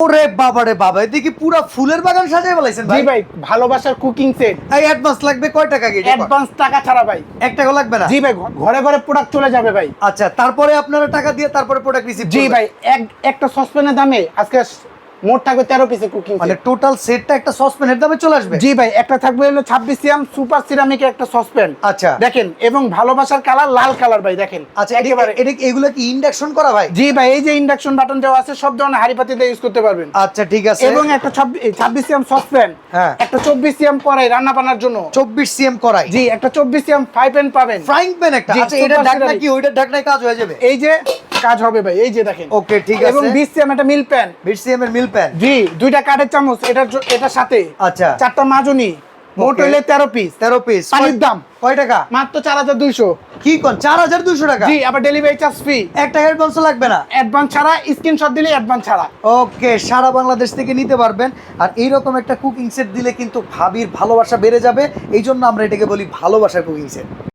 ওরে বাবা রে বাবা, এদিকে পুরো ফুলের বাগান সাজায় বলাইছেন ভাই। জি ভাই, ভালোবাসার কুকিং সেট। এই অ্যাডভান্স লাগবে কয় টাকা কি? অ্যাডভান্স টাকা ছাড়া ভাই, 1 টাকা লাগবে না? জি ভাই, ঘরে ঘরে প্রোডাক্ট চলে যাবে ভাই। আচ্ছা, তারপরে আপনারা টাকা দিয়ে তারপরে প্রোডাক্ট রিসিভ জি ভাই, একটা সসপ্যানের দামে আজকে মোট থাকবে 13 পিসের কুকিং মানে সেট। টোটাল সেটটা একটা সসপ্যানের দামে চলে আসবে? জি ভাই, একটা থাকবে হলো 26 সিএম সুপার সিরামিকের একটা সসপ্যান। আচ্ছা দেখেন, এবং ভালোবাসার কালার লাল কালার ভাই, দেখেন। আচ্ছা, একেবারে এগুলো কি ইন্ডাকশন করা ভাই? জি ভাই, এই যে ইন্ডাকশন বাটন দেওয়া আছে, সব ধরনের হাঁড়ি পাতিলে ইউজ করতে পারবেন। আচ্ছা ঠিক আছে। এবং একটা 26 সিএম সসপ্যান, হ্যাঁ। একটা 24 সিএম কড়াই রান্না বান্নার জন্য। 24 সিএম করাই? জি, একটা 24 সিএম ফ্রাই প্যান পাবেন। ফ্রাইং প্যান একটা? জি, আচ্ছা, এটা super ঢাকনা ceramic। কি ওইটার ঢাকনায় কাজ হয়ে যাবে? এই যে কাজ হবে ভাই, এই যে দেখেন। ওকে ঠিক আছে। এবং 20 সিএম একটা মিল প্যান। 20 সিএম এর মিল প্যান? জি, দুইটা কাঠের চামচ এটার সাথে। আচ্ছা। 4টা মাজনি, মোট Okay. হইলে 13 পিস। 13 পিস। পানির দাম কয় টাকা? মাত্র 4200। কি কোন 4200 টাকা? জি, আবার ডেলিভারি চার্জ ফ্রি। 1 টাকা অ্যাডভান্স লাগবে না? অ্যাডভান্স ছাড়া, স্ক্রিনশট দিলে অ্যাডভান্স ছাড়া। ওকে, সারা বাংলাদেশ থেকে নিতে পারবেন। আর এইরকম একটা কুকিং সেট দিলে কিন্তু ভাবির ভালোবাসা বেড়ে যাবে। এই জন্য আমরা এটাকে বলি ভালোবাসার কুকিং সেট।